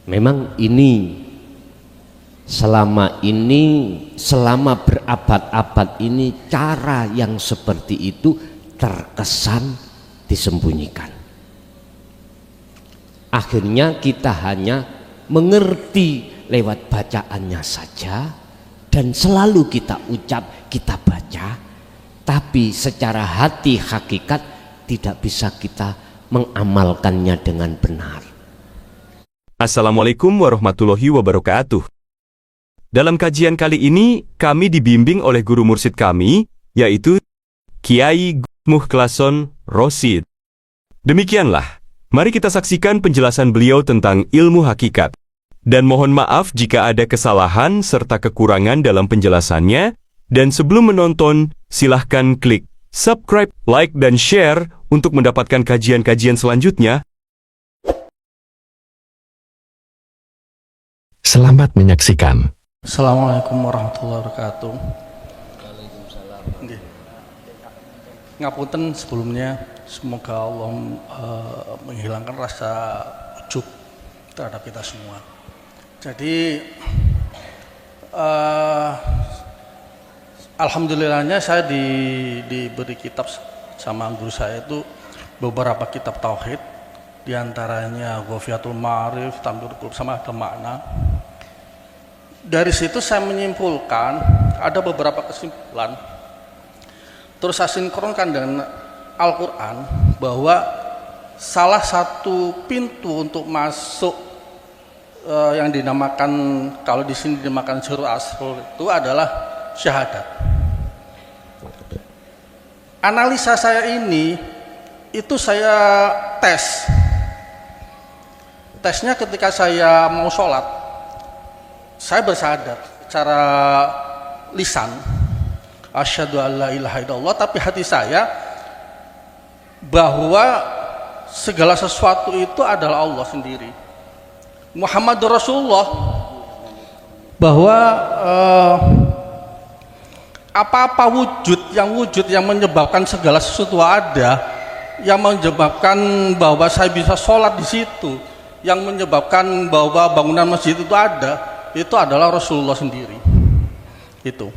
Memang ini selama berabad-abad ini cara yang seperti itu terkesan disembunyikan. Akhirnya kita hanya mengerti lewat bacaannya saja dan selalu kita ucap, kita baca, tapi secara hati hakikat tidak bisa kita mengamalkannya dengan benar. Assalamualaikum warahmatullahi wabarakatuh. Dalam kajian kali ini, kami dibimbing oleh guru mursyid kami, yaitu Kiai Muhlason Rosid. Demikianlah, mari kita saksikan penjelasan beliau tentang ilmu hakikat. Dan mohon maaf jika ada kesalahan serta kekurangan dalam penjelasannya. Dan sebelum menonton, silahkan klik subscribe, like, dan share untuk mendapatkan kajian-kajian selanjutnya. Selamat menyaksikan. Assalamualaikum warahmatullahi wabarakatuh. Ngapunten sebelumnya, semoga Allah menghilangkan rasa ujub terhadap kita semua. Jadi alhamdulillahnya saya diberi kitab sama guru saya itu beberapa kitab tauhid, diantaranya Ghafiyatul Ma'arif, Tamyiz Qulub, sama ada makna. Dari situ saya menyimpulkan ada beberapa kesimpulan, terus saya sinkronkan dengan Al-Quran bahwa salah satu pintu untuk masuk yang dinamakan, kalau di sini dinamakan Sirrul Asrar, itu adalah syahadat. Analisa saya ini itu saya tesnya ketika saya mau sholat, saya bersyahadat secara lisan asyhadu alla ilaha illallah, tapi hati saya bahwa segala sesuatu itu adalah Allah sendiri, Muhammadur Rasulullah, bahwa apa-apa wujud yang menyebabkan segala sesuatu ada, yang menyebabkan bahwa saya bisa sholat di situ, yang menyebabkan bahwa bangunan masjid itu ada, itu adalah Rasulullah sendiri. Itu.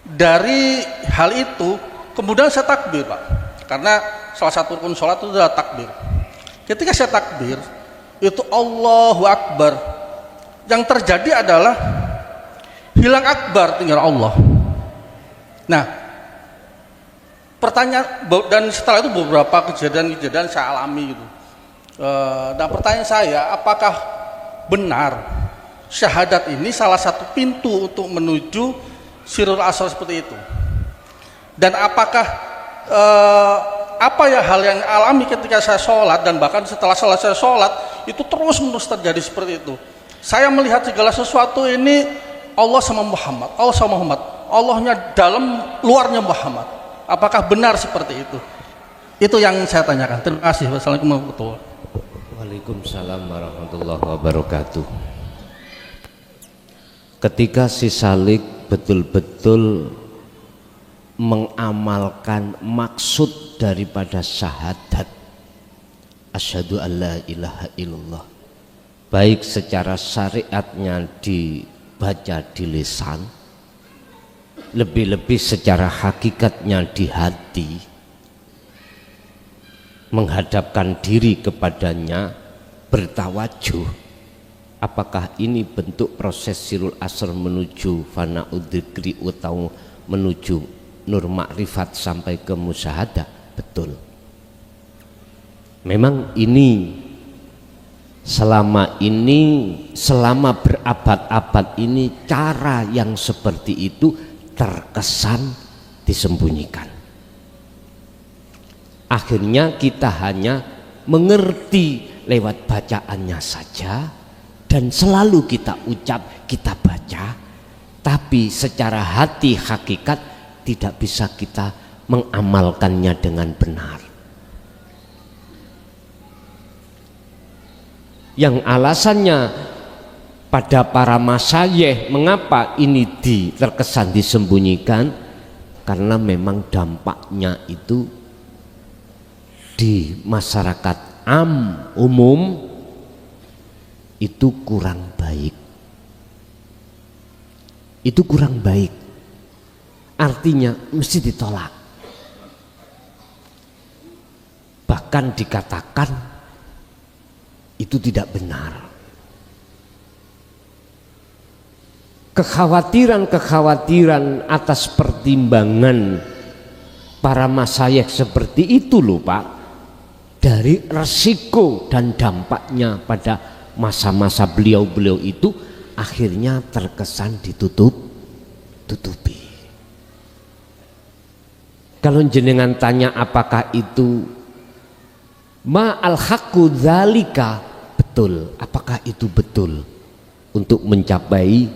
Dari hal itu kemudian saya takbir, Pak, karena salah satu rukun sholat itu adalah takbir. Ketika saya takbir itu Allahu Akbar, yang terjadi adalah hilang akbar, tinggal Allah. Nah, pertanyaan, dan setelah itu beberapa kejadian saya alami gitu. Dan pertanyaan saya, apakah benar syahadat ini salah satu pintu untuk menuju Sirrul Asrar seperti itu? Dan apakah apa ya hal yang alami ketika saya sholat, dan bahkan setelah selesai sholat itu terus-menerus terjadi seperti itu? Saya melihat segala sesuatu ini Allah sama Muhammad, Allah sama Muhammad, Allahnya dalam, luarnya Muhammad. Apakah benar seperti itu? Itu yang saya tanyakan. Terima kasih. Wassalamualaikum warahmatullahi wabarakatuh. Waalaikumsalam warahmatullahi wabarakatuh. Ketika si Salik betul-betul mengamalkan maksud daripada syahadat asyhadu alla ilaha illallah, baik secara syariatnya dibaca di lisan, lebih-lebih secara hakikatnya di hati, menghadapkan diri kepadanya, bertawajuh. Apakah ini bentuk proses Sirrul Asrar menuju fana'udzikri atau menuju nur makrifat sampai ke musyahadah? Betul. Memang ini selama berabad-abad ini cara yang seperti itu terkesan disembunyikan. Akhirnya kita hanya mengerti lewat bacaannya saja dan selalu kita ucap, kita baca, tapi secara hati hakikat tidak bisa kita mengamalkannya dengan benar. Yang alasannya pada para masyayikh, mengapa ini terkesan disembunyikan? Karena memang dampaknya itu di masyarakat umum itu kurang baik. Itu kurang baik. Artinya mesti ditolak. Bahkan dikatakan itu tidak benar. Kekhawatiran atas pertimbangan para masyayikh seperti itu loh Pak, dari resiko dan dampaknya pada masa-masa beliau-beliau itu akhirnya terkesan ditutupi. Kalau jenengan tanya apakah itu ma'al haqqu dzalika, betul, apakah itu betul untuk mencapai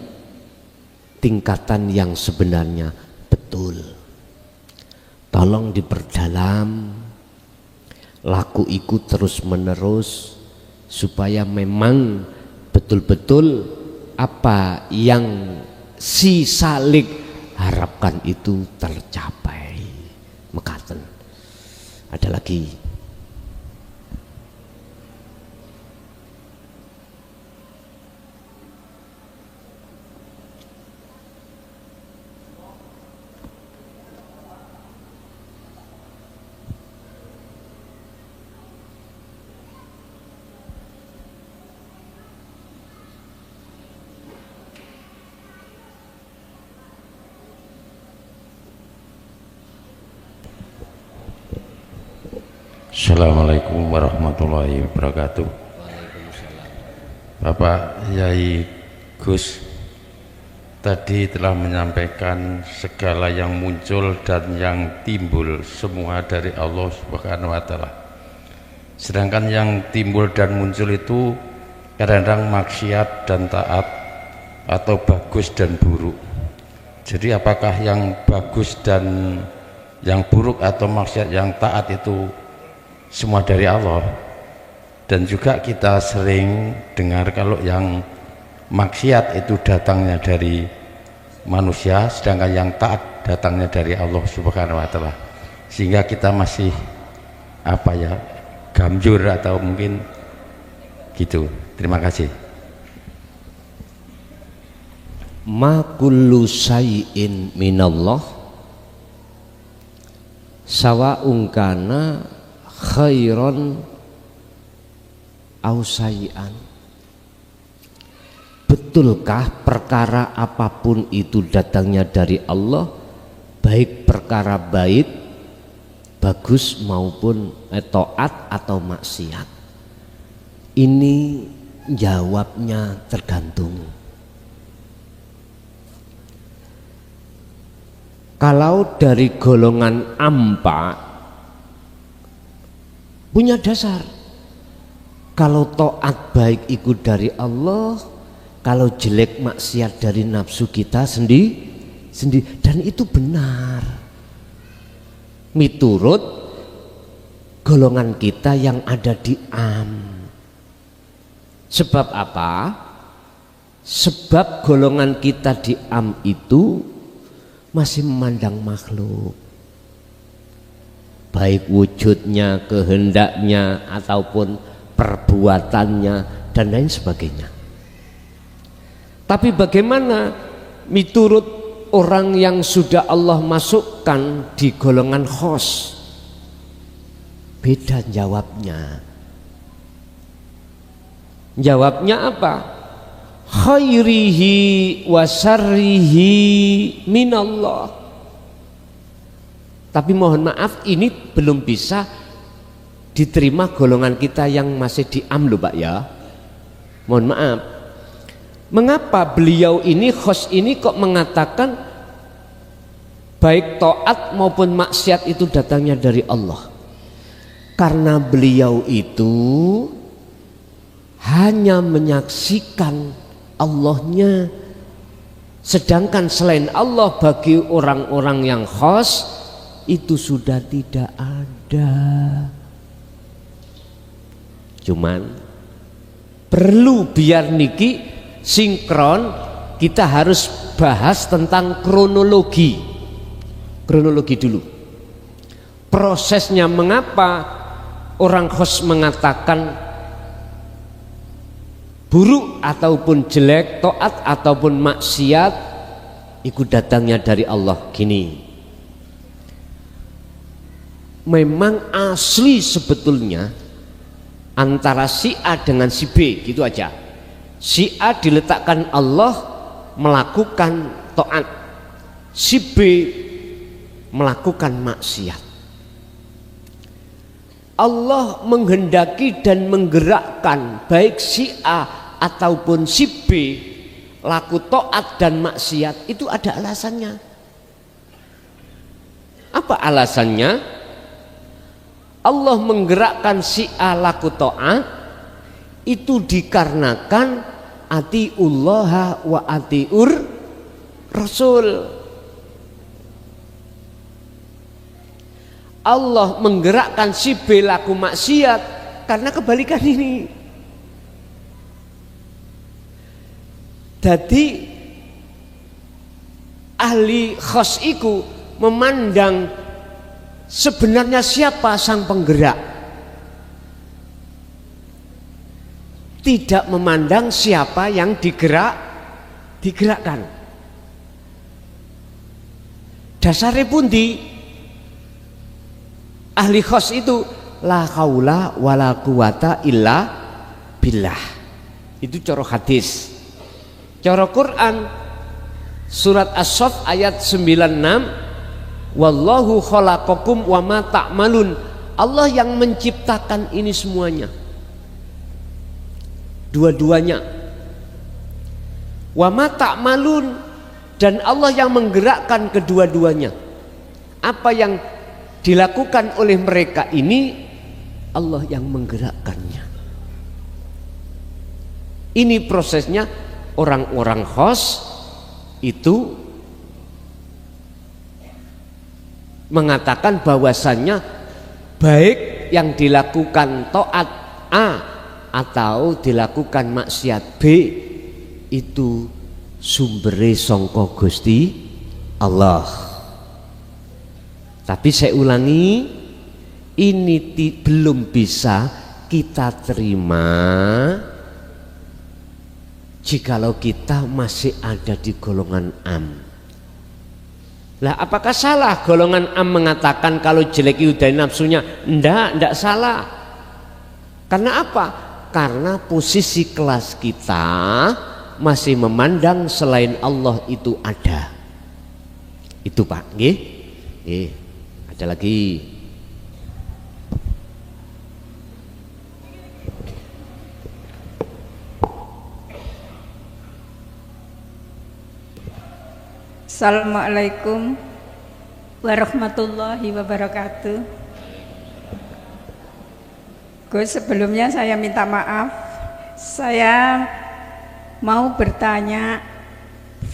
tingkatan yang sebenarnya? Betul. Tolong diperdalam, laku ikut terus menerus supaya memang betul-betul apa yang si salik harapkan itu tercapai. Mekaten. Ada lagi. Assalamualaikum warahmatullahi wabarakatuh. Bapak Yai Gus tadi telah menyampaikan segala yang muncul dan yang timbul semua dari Allah Subhanahu wa Ta'ala. Sedangkan yang timbul dan muncul itu kadang-kadang maksiat dan taat atau bagus dan buruk. Jadi apakah yang bagus dan yang buruk atau maksiat yang taat itu semua dari Allah? Dan juga kita sering dengar kalau yang maksiat itu datangnya dari manusia, sedangkan yang taat datangnya dari Allah Subhanahu wa Ta'ala, sehingga kita masih apa ya, gamjur atau mungkin gitu. Terima kasih. Ma kullu syai'in minallah sawa'un kana khairon au sayyi'an. Betulkah perkara apapun itu datangnya dari Allah, baik perkara baik, bagus maupun taat atau maksiat? Ini jawabnya tergantung. Kalau dari golongan ampa punya dasar, kalau taat baik ikut dari Allah, kalau jelek maksiat dari nafsu kita sendiri, dan itu benar miturut golongan kita yang ada di am. Sebab apa? Sebab golongan kita di am itu masih memandang makhluk, baik wujudnya, kehendaknya, ataupun perbuatannya dan lain sebagainya. Tapi bagaimana miturut orang yang sudah Allah masukkan di golongan khos? Beda jawabnya. Jawabnya apa? Khairihi wa syarrihi minallah. Tapi mohon maaf, ini belum bisa diterima golongan kita yang masih di am loh Pak ya. Mohon maaf. Mengapa beliau ini khos ini kok mengatakan baik taat maupun maksiat itu datangnya dari Allah? Karena beliau itu hanya menyaksikan Allahnya, sedangkan selain Allah bagi orang-orang yang khos itu sudah tidak ada. Cuman perlu biar niki sinkron, kita harus bahas tentang kronologi dulu, prosesnya. Mengapa orang khos mengatakan buruk ataupun jelek, taat ataupun maksiat, itu datangnya dari Allah. Gini, memang asli sebetulnya antara si A dengan si B, gitu aja. Si A diletakkan Allah melakukan taat, si B melakukan maksiat. Allah menghendaki dan menggerakkan baik si A ataupun si B laku taat dan maksiat, itu ada alasannya. Apa alasannya? Allah menggerakkan si A laku taat itu dikarenakan atiullaha wa atiur rasul. Allah menggerakkan si B laku maksiat karena kebalikan ini. Jadi ahli khos iku memandang sebenarnya siapa sang penggerak, tidak memandang siapa yang digerakkan. Dasarnya pun di ahli khos itu la haula wala quwata illa billah. Itu cara hadis. Cara Quran surat As-Saff ayat 96, wallahu khalaqakum wa ma ta'malun. Allah yang menciptakan ini semuanya, dua-duanya. Wa ma ta'malun, dan Allah yang menggerakkan kedua-duanya. Apa yang dilakukan oleh mereka ini, Allah yang menggerakkannya. Ini prosesnya. Orang-orang khos itu mengatakan bahwasannya baik yang dilakukan taat A atau dilakukan maksiat B itu sumbere sangka Gusti Allah. Tapi saya ulangi, ini belum bisa kita terima jikalau kita masih ada di golongan am. Lah apakah salah golongan am mengatakan kalau jelek itu dari nafsunya? Enggak salah. Karena apa? Karena posisi kelas kita masih memandang selain Allah itu ada. Itu Pak, nggih? Nggih. Ada lagi. Assalamualaikum warahmatullahi wabarakatuh. Gus, sebelumnya saya minta maaf. Saya mau bertanya,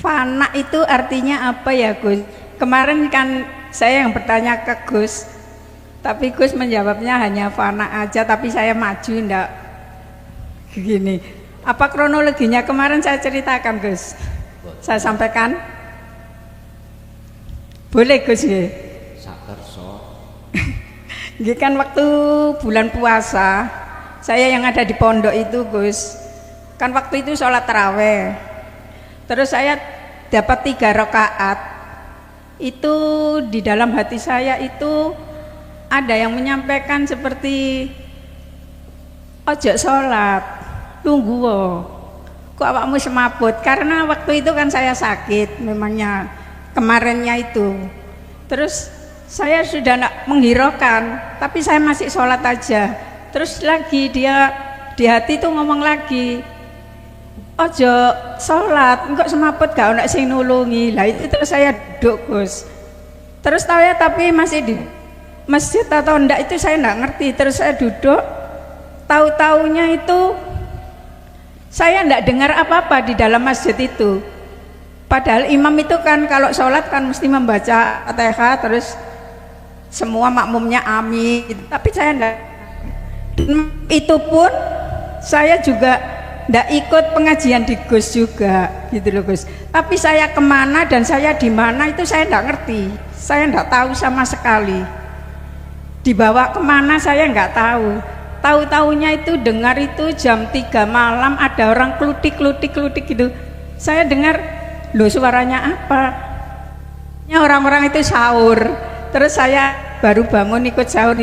fana itu artinya apa ya Gus? Kemarin kan saya yang bertanya ke Gus, tapi Gus menjawabnya hanya fana aja, tapi saya maju ndak gini. Apa kronologinya kemarin saya ceritakan Gus? Saya sampaikan. Boleh Gus nggih? Sakerso. Nggih kan waktu bulan puasa, saya yang ada di pondok itu Gus. Kan waktu itu sholat taraweh. Terus saya dapat 3 rakaat. Itu di dalam hati saya itu ada yang menyampaikan seperti ojo sholat, tunggu kok awakmu semaput. Karena waktu itu kan saya sakit memangnya. Kemarinnya itu, terus saya sudah nak menghiraukan, tapi saya masih sholat aja. Terus lagi dia di hati itu ngomong lagi, ojo sholat, enggak semaput gak ada sing nulungi. Lah itu terus saya duduk Gus. Terus tahu ya, tapi masih di masjid atau enggak itu saya enggak ngerti. Terus saya duduk, tahu-taunya itu saya enggak dengar apa-apa di dalam masjid itu. Padahal imam itu kan kalau sholat kan mesti membaca Fatihah, terus semua makmumnya amin. Tapi saya enggak. Itu pun saya juga enggak ikut pengajian di Gus juga, gitu loh Gus. Tapi saya kemana dan saya di mana itu saya enggak ngerti. Saya enggak tahu sama sekali. Dibawa kemana saya enggak tahu. Tahu-taunya itu dengar itu jam 3 malam ada orang klutik gitu. Saya dengar, loh suaranya apa? Ya orang-orang itu sahur. Terus saya baru bangun ikut sahur.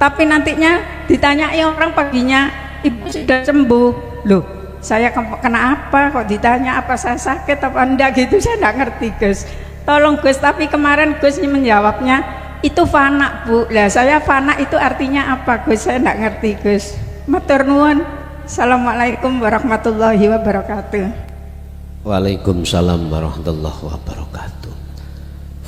Tapi nantinya ditanyai orang paginya, ibu sudah sembuh. Loh, saya kena apa? Kok ditanya apa saya sakit apa enggak gitu? Saya enggak ngerti, Gus. Tolong Gus, tapi kemarin Gus menjawabnya itu fana, Bu. Lah saya fana itu artinya apa, Gus? Saya enggak ngerti, Gus. Matur nuwun. Assalamualaikum warahmatullahi wabarakatuh. Waalaikumsalam warahmatullahi wabarakatuh.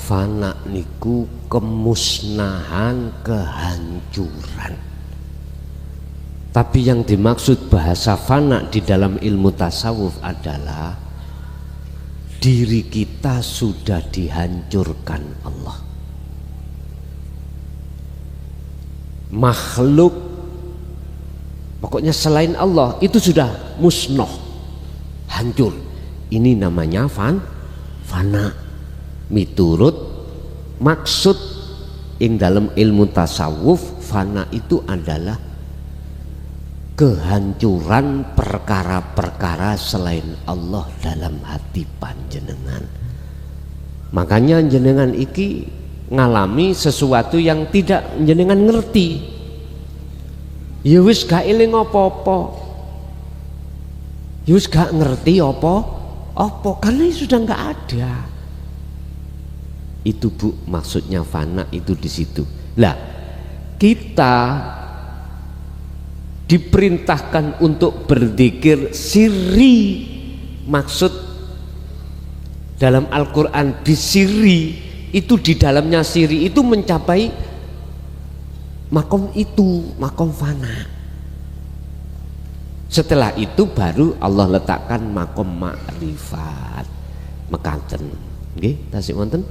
Fana niku kemusnahan, kehancuran. Tapi yang dimaksud bahasa fana di dalam ilmu tasawuf adalah diri kita sudah dihancurkan Allah. Makhluk, pokoknya selain Allah itu sudah musnah, hancur. Ini namanya fana. Miturut maksud ing dalam ilmu tasawuf, fana itu adalah kehancuran perkara-perkara selain Allah dalam hati panjenengan. Makanya jenengan iki ngalami sesuatu yang tidak jenengan ngerti. Ya wis gak eling apa-apa, ya wis gak ngerti apa karena sudah nggak ada. Itu Bu maksudnya fana itu di situ. Lah kita diperintahkan untuk berzikir sirri. Maksud dalam Al-Quran bisiri itu di dalamnya siri itu mencapai makom itu, makom fana. Setelah itu baru Allah letakkan makom ma'rifat. Mekaten nggih tasik wonten.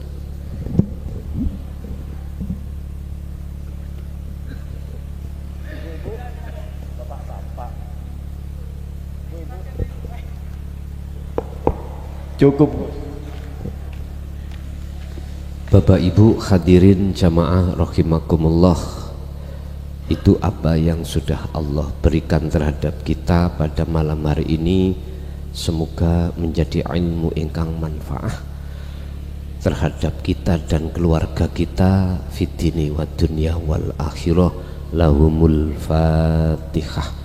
Cukup. Bapak Ibu hadirin jamaah rahimakumullah, itu apa yang sudah Allah berikan terhadap kita pada malam hari ini. Semoga menjadi ilmu ingkang manfaah terhadap kita dan keluarga kita fid dini wad dunya wal akhirah. Lahumul Fatihah.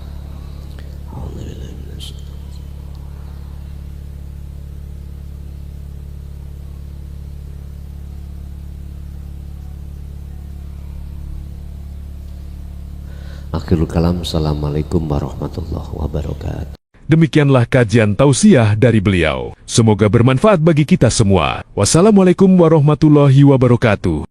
Akhirul kalam. Assalamualaikum warahmatullahi wabarakatuh. Demikianlah kajian tausiah dari beliau. Semoga bermanfaat bagi kita semua. Wassalamualaikum warahmatullahi wabarakatuh.